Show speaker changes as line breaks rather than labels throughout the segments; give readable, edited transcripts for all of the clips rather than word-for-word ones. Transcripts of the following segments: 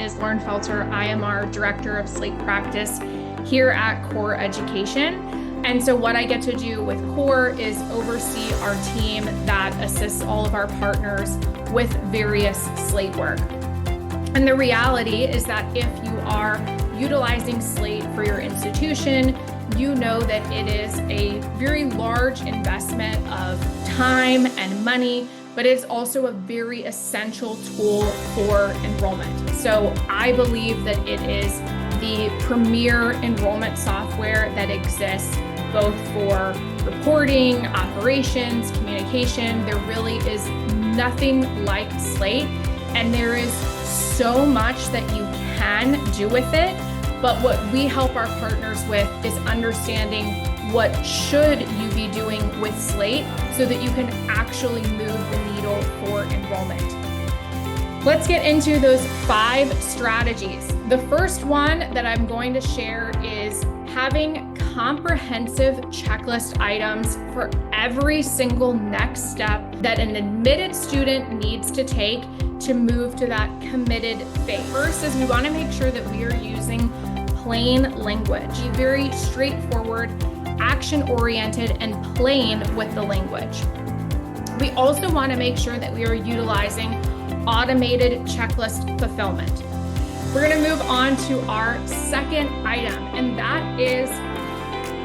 is Lauren Felter. I am our Director of Slate Practice here at Core Education. And so what I get to do with Core is oversee our team that assists all of our partners with various Slate work. And the reality is that if you are utilizing Slate for your institution, you know that it is a very large investment of time and money, but it's also a very essential tool for enrollment. So I believe that it is the premier enrollment software that exists both for reporting, operations, communication. There really is nothing like Slate, and there is so much that you can do with it. But what we help our partners with is understanding what should you be doing with Slate so that you can actually move the needle for enrollment. Let's get into those 5 strategies. The first one that I'm going to share is having comprehensive checklist items for every single next step that an admitted student needs to take to move to that committed phase. First is we want to make sure that we are using plain language, be very straightforward, action-oriented, and plain with the language. We also want to make sure that we are utilizing automated checklist fulfillment. We're going to move on to our second item, and that is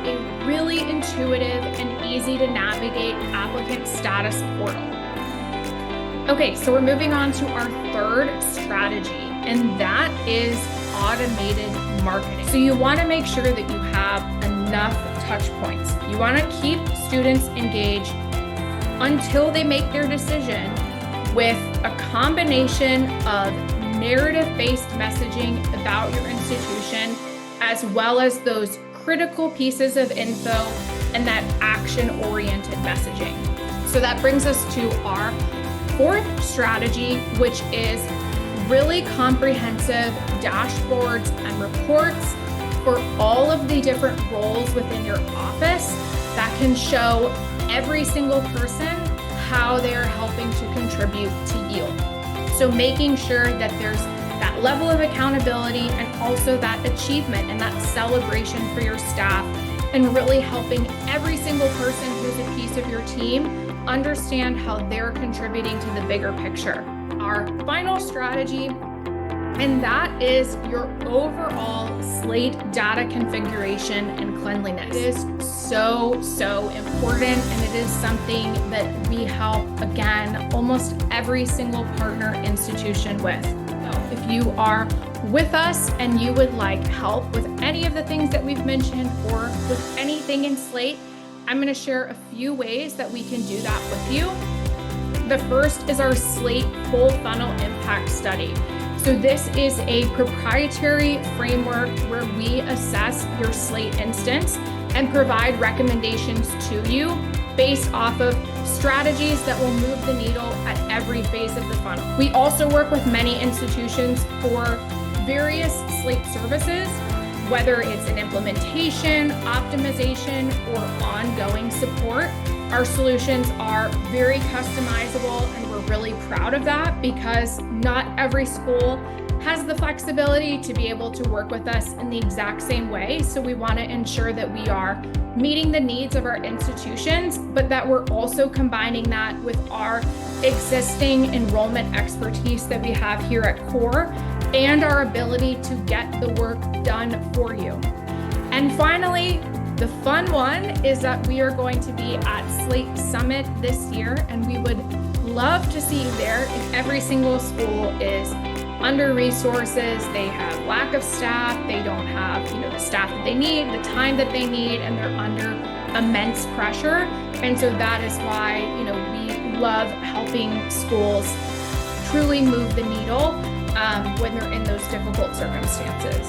a really intuitive and easy to navigate applicant status portal. Okay, so we're moving on to our third strategy, and that is automated marketing. So you want to make sure that you have enough touch points. You want to keep students engaged until they make their decision with a combination of narrative-based messaging about your institution, as well as those critical pieces of info and that action-oriented messaging. So that brings us to our fourth strategy, which is really comprehensive dashboards and reports for all of the different roles within your office that can show every single person how they're helping to contribute to yield. So making sure that there's that level of accountability and also that achievement and that celebration for your staff, and really helping every single person who's a piece of your team understand how they're contributing to the bigger picture. Our final strategy, and that is your overall Slate data configuration and cleanliness. It is so important, and it is something that we help, again, almost every single partner institution with. So if you are with us and you would like help with any of the things that we've mentioned or with anything in Slate, I'm going to share a few ways that we can do that with you. The first is our Slate Full Funnel Impact Study. So this is a proprietary framework where we assess your Slate instance and provide recommendations to you based off of strategies that will move the needle at every phase of the funnel. We also work with many institutions for various Slate services, whether it's an implementation, optimization, or ongoing support. Our solutions are very customizable, and we're really proud of that because not every school has the flexibility to be able to work with us in the exact same way. So we want to ensure that we are meeting the needs of our institutions, but that we're also combining that with our existing enrollment expertise that we have here at Core and our ability to get the work done for you. And finally, the fun one is that we are going to be at Slate Summit this year, and we would love to see you there. If every single school is under resources, they have lack of staff, they don't have the staff that they need, the time that they need, and they're under immense pressure. And so that is why we love helping schools truly move the needle when they're in those difficult circumstances.